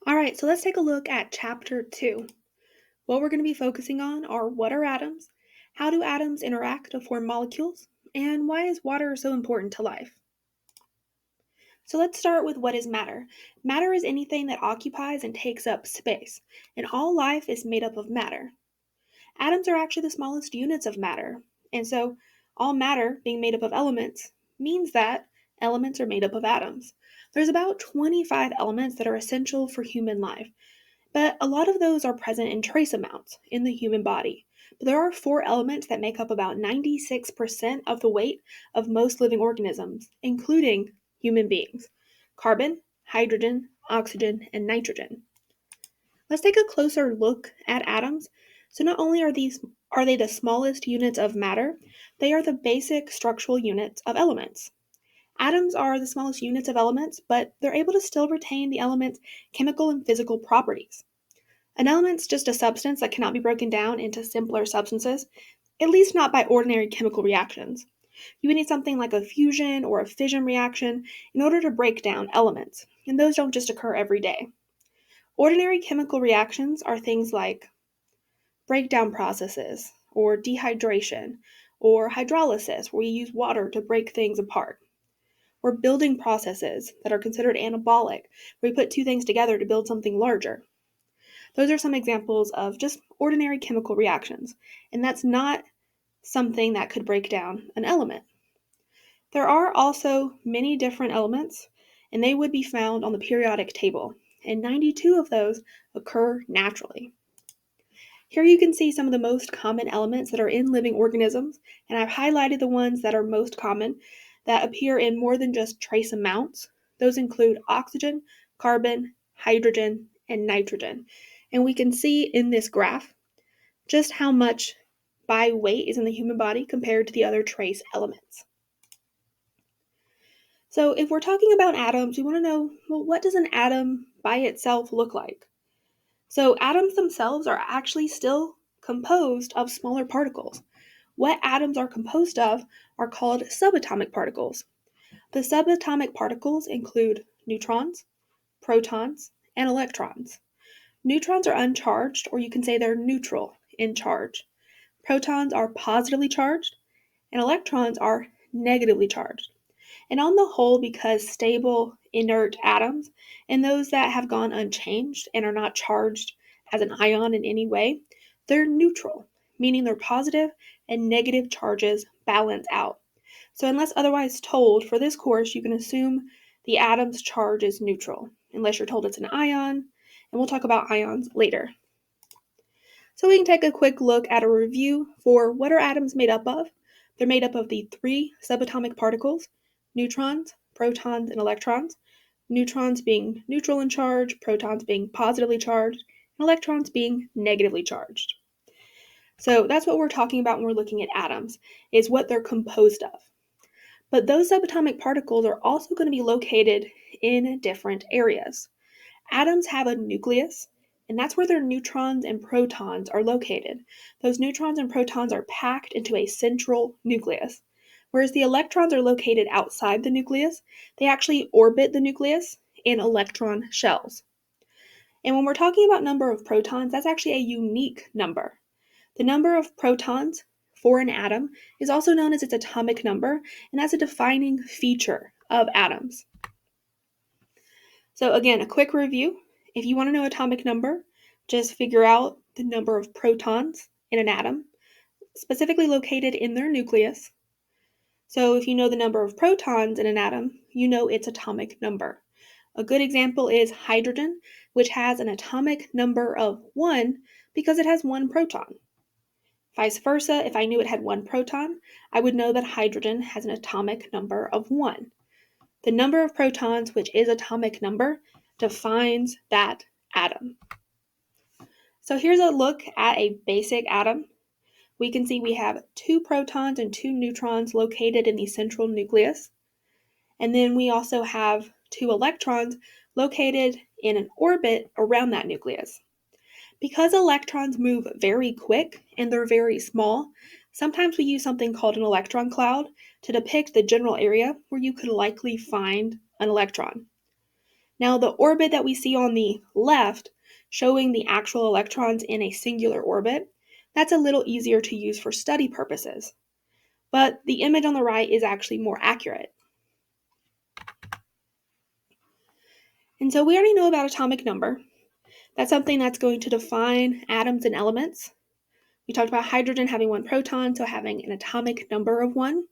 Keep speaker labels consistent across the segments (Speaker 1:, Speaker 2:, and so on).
Speaker 1: All right, so let's take a look at chapter 2. What we're going to be focusing on are what are atoms, how do atoms interact to form molecules, and why is water so important to life? So let's start with what is matter. Matter is anything that occupies and takes up space, and all life is made up of matter. Atoms are actually the smallest units of matter, and so all matter being made up of elements means that elements are made up of atoms. There's about 25 elements that are essential for human life. But a lot of those are present in trace amounts in the human body. But there are four elements that make up about 96% of the weight of most living organisms, including human beings: carbon, hydrogen, oxygen, and nitrogen. Let's take a closer look at atoms. So not only are they the smallest units of matter, they are the basic structural units of elements. Atoms are the smallest units of elements, but they're able to still retain the element's chemical and physical properties. An element's just a substance that cannot be broken down into simpler substances, at least not by ordinary chemical reactions. You would need something like a fusion or a fission reaction in order to break down elements, and those don't just occur every day. Ordinary chemical reactions are things like breakdown processes, or dehydration, or hydrolysis, where you use water to break things apart, or building processes that are considered anabolic, where you put two things together to build something larger. Those are some examples of just ordinary chemical reactions, and that's not something that could break down an element. There are also many different elements, and they would be found on the periodic table, and 92 of those occur naturally. Here you can see some of the most common elements that are in living organisms, and I've highlighted the ones that are most common that appear in more than just trace amounts. Those include oxygen, carbon, hydrogen, and nitrogen. And we can see in this graph just how much by weight is in the human body compared to the other trace elements. So if we're talking about atoms, we want to know, well, what does an atom by itself look like? So atoms themselves are actually still composed of smaller particles. What atoms are composed of are called subatomic particles. The subatomic particles include neutrons, protons, and electrons. Neutrons are uncharged, or you can say they're neutral in charge. Protons are positively charged, and electrons are negatively charged. And on the whole, because stable, inert atoms and those that have gone unchanged and are not charged as an ion in any way, they're neutral, meaning their positive and negative charges balance out. So, unless otherwise told, for this course, you can assume the atom's charge is neutral, unless you're told it's an ion, and we'll talk about ions later. So we can take a quick look at a review for what are atoms made up of. They're made up of the three subatomic particles: neutrons, protons, and electrons. Neutrons being neutral in charge, protons being positively charged, and electrons being negatively charged. So that's what we're talking about when we're looking at atoms, is what they're composed of. But those subatomic particles are also going to be located in different areas. Atoms have a nucleus, and that's where their neutrons and protons are located. Those neutrons and protons are packed into a central nucleus. Whereas the electrons are located outside the nucleus, they actually orbit the nucleus in electron shells. And when we're talking about number of protons, that's actually a unique number. The number of protons for an atom is also known as its atomic number, and that's a defining feature of atoms. So again, a quick review. If you want to know atomic number, just figure out the number of protons in an atom, specifically located in their nucleus. So if you know the number of protons in an atom, you know its atomic number. A good example is hydrogen, which has an atomic number of 1 because it has 1 proton. Vice versa, if I knew it had 1 proton, I would know that hydrogen has an atomic number of 1. The number of protons, which is atomic number, defines that atom. So here's a look at a basic atom. We can see we have 2 protons and 2 neutrons located in the central nucleus. And then we also have 2 electrons located in an orbit around that nucleus. Because electrons move very quick and they're very small, sometimes we use something called an electron cloud to depict the general area where you could likely find an electron. Now, the orbit that we see on the left, showing the actual electrons in a singular orbit, that's a little easier to use for study purposes. But the image on the right is actually more accurate. And so we already know about atomic number. That's something that's going to define atoms and elements. We talked about hydrogen having 1 proton, so having an atomic number of 1.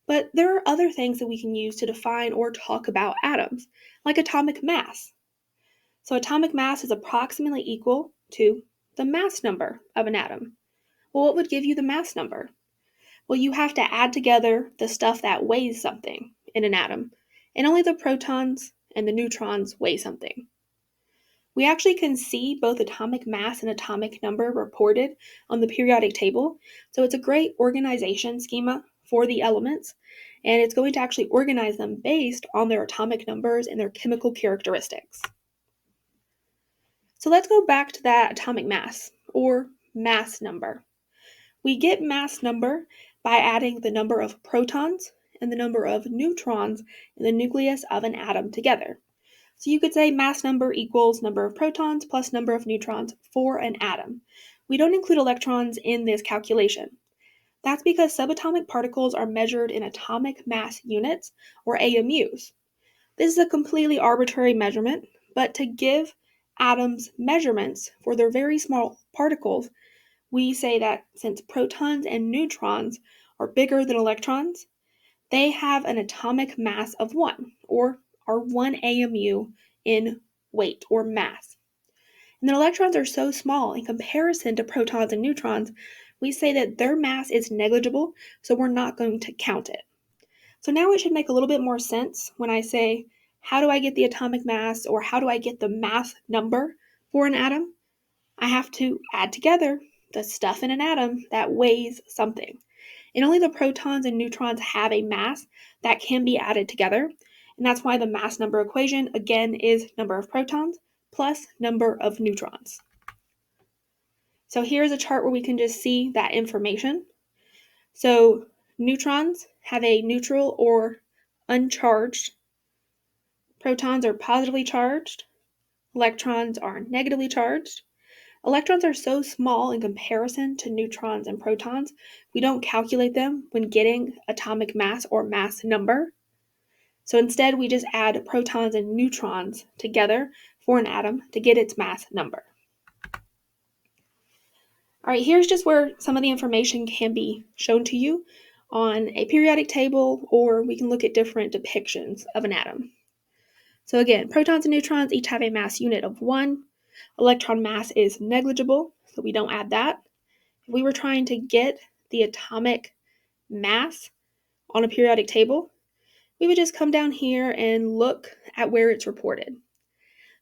Speaker 1: But there are other things that we can use to define or talk about atoms, like atomic mass. So atomic mass is approximately equal to the mass number of an atom. Well, what would give you the mass number? Well, you have to add together the stuff that weighs something in an atom, and only the protons and the neutrons weigh something. We actually can see both atomic mass and atomic number reported on the periodic table, so it's a great organization schema for the elements, and it's going to actually organize them based on their atomic numbers and their chemical characteristics. So let's go back to that atomic mass, or mass number. We get mass number by adding the number of protons and the number of neutrons in the nucleus of an atom together. So you could say mass number equals number of protons plus number of neutrons for an atom. We don't include electrons in this calculation. That's because subatomic particles are measured in atomic mass units, or AMUs. This is a completely arbitrary measurement, but to give atoms measurements for their very small particles, we say that since protons and neutrons are bigger than electrons, they have an atomic mass of 1, or are 1 AMU in weight or mass. And then electrons are so small in comparison to protons and neutrons, we say that their mass is negligible, so we're not going to count it. So now it should make a little bit more sense when I say, how do I get the atomic mass, or how do I get the mass number for an atom? I have to add together the stuff in an atom that weighs something. And only the protons and neutrons have a mass that can be added together. And that's why the mass number equation, again, is number of protons plus number of neutrons. So here's a chart where we can just see that information. So neutrons have a neutral or uncharged. Protons are positively charged. Electrons are negatively charged. Electrons are so small in comparison to neutrons and protons, we don't calculate them when getting atomic mass or mass number. So instead, we just add protons and neutrons together for an atom to get its mass number. All right, here's just where some of the information can be shown to you on a periodic table, or we can look at different depictions of an atom. So again, protons and neutrons each have a mass unit of 1. Electron mass is negligible, so we don't add that. If we were trying to get the atomic mass on a periodic table, we would just come down here and look at where it's reported.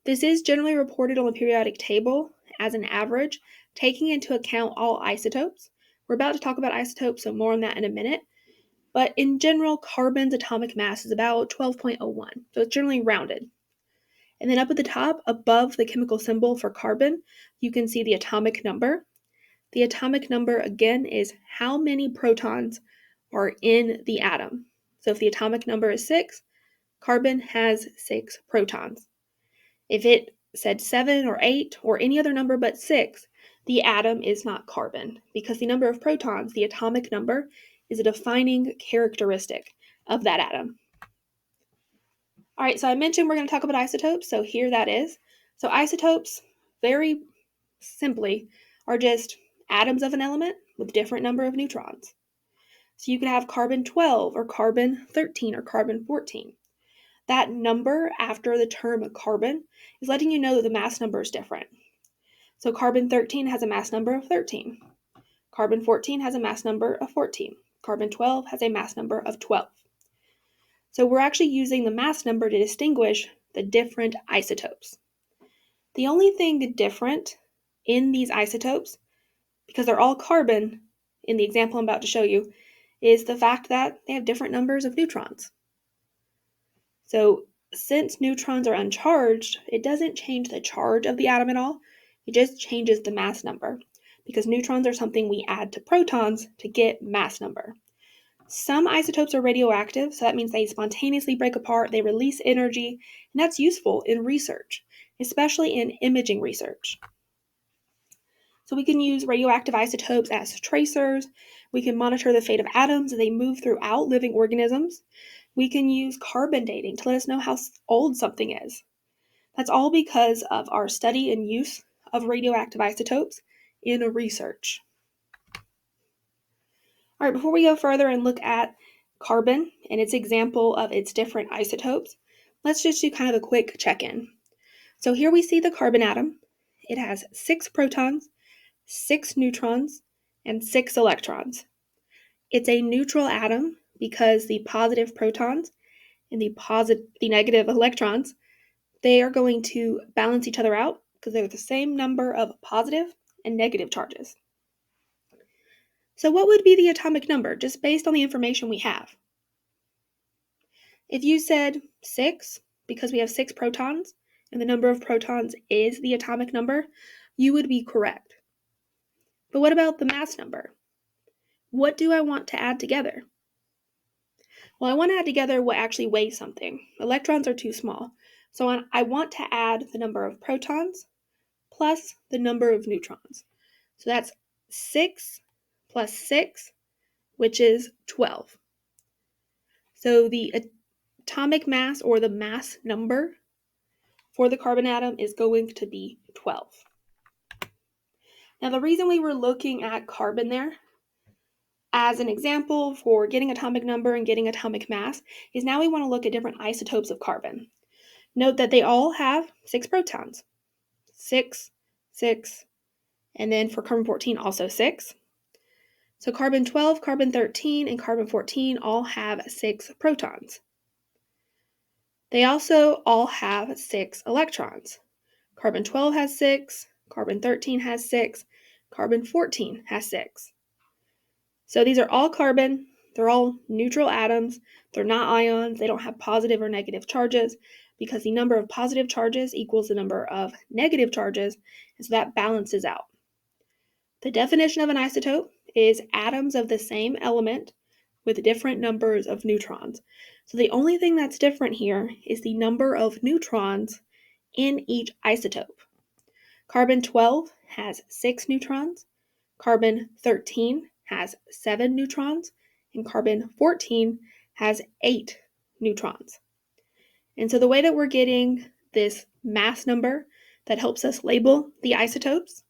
Speaker 1: This is generally reported on the periodic table as an average, taking into account all isotopes. We're about to talk about isotopes, so more on that in a minute. But in general, carbon's atomic mass is about 12.01, so it's generally rounded. And then up at the top, above the chemical symbol for carbon, you can see the atomic number. The atomic number, again, is how many protons are in the atom. So if the atomic number is 6, carbon has 6 protons. If it said 7 or 8 or any other number but 6, the atom is not carbon, because the number of protons, the atomic number, is a defining characteristic of that atom. All right, so I mentioned we're going to talk about isotopes, so here that is. So isotopes, very simply, are just atoms of an element with different number of neutrons. So you could have carbon-12 or carbon-13 or carbon-14. That number after the term carbon is letting you know that the mass number is different. So carbon-13 has a mass number of 13. Carbon-14 has a mass number of 14. Carbon-12 has a mass number of 12. So we're actually using the mass number to distinguish the different isotopes. The only thing different in these isotopes, because they're all carbon in the example I'm about to show you, is the fact that they have different numbers of neutrons. So since neutrons are uncharged, it doesn't change the charge of the atom at all. It just changes the mass number, because neutrons are something we add to protons to get mass number. Some isotopes are radioactive, so that means they spontaneously break apart, they release energy, and that's useful in research, especially in imaging research. So we can use radioactive isotopes as tracers. We can monitor the fate of atoms as they move throughout living organisms. We can use carbon dating to let us know how old something is. That's all because of our study and use of radioactive isotopes in research. All right, before we go further and look at carbon and its example of its different isotopes, let's just do kind of a quick check-in. So here we see the carbon atom. It has 6 protons, 6 neutrons, and 6 electrons. It's a neutral atom because the positive protons and the negative electrons, they are going to balance each other out because they're the same number of positive and negative charges. So what would be the atomic number just based on the information we have? If you said 6, because we have 6 protons, and the number of protons is the atomic number, you would be correct. But what about the mass number? What do I want to add together? Well, I want to add together what actually weighs something. Electrons are too small. So I want to add the number of protons plus the number of neutrons. So that's 6 plus 6, which is 12. So the atomic mass, or the mass number for the carbon atom, is going to be 12. Now, the reason we were looking at carbon there as an example for getting atomic number and getting atomic mass is now we want to look at different isotopes of carbon. Note that they all have 6 protons. 6, 6, and then for carbon-14 also 6. So carbon-12, carbon-13, and carbon-14 all have 6 protons. They also all have 6 electrons. Carbon-12 has 6, carbon-13 has 6, carbon-14 has 6. So these are all carbon, they're all neutral atoms, they're not ions, they don't have positive or negative charges, because the number of positive charges equals the number of negative charges, and so that balances out. The definition of an isotope is atoms of the same element with different numbers of neutrons. So the only thing that's different here is the number of neutrons in each isotope. Carbon-12 has 6 neutrons, carbon-13 has 7 neutrons, and carbon-14 has 8 neutrons. And so the way that we're getting this mass number that helps us label the isotopes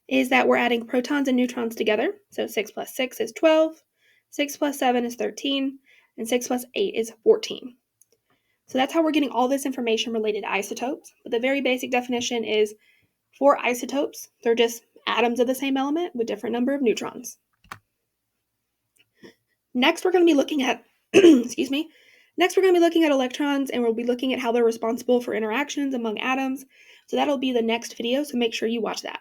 Speaker 1: is that we're adding protons and neutrons together. So 6 plus 6 is 12, 6 plus 7 is 13, and 6 plus 8 is 14. So that's how we're getting all this information related to isotopes. But the very basic definition is for isotopes, they're just atoms of the same element with different number of neutrons. Next, we're going to be looking at, Next, we're going to be looking at electrons, and we'll be looking at how they're responsible for interactions among atoms. So that'll be the next video, so make sure you watch that.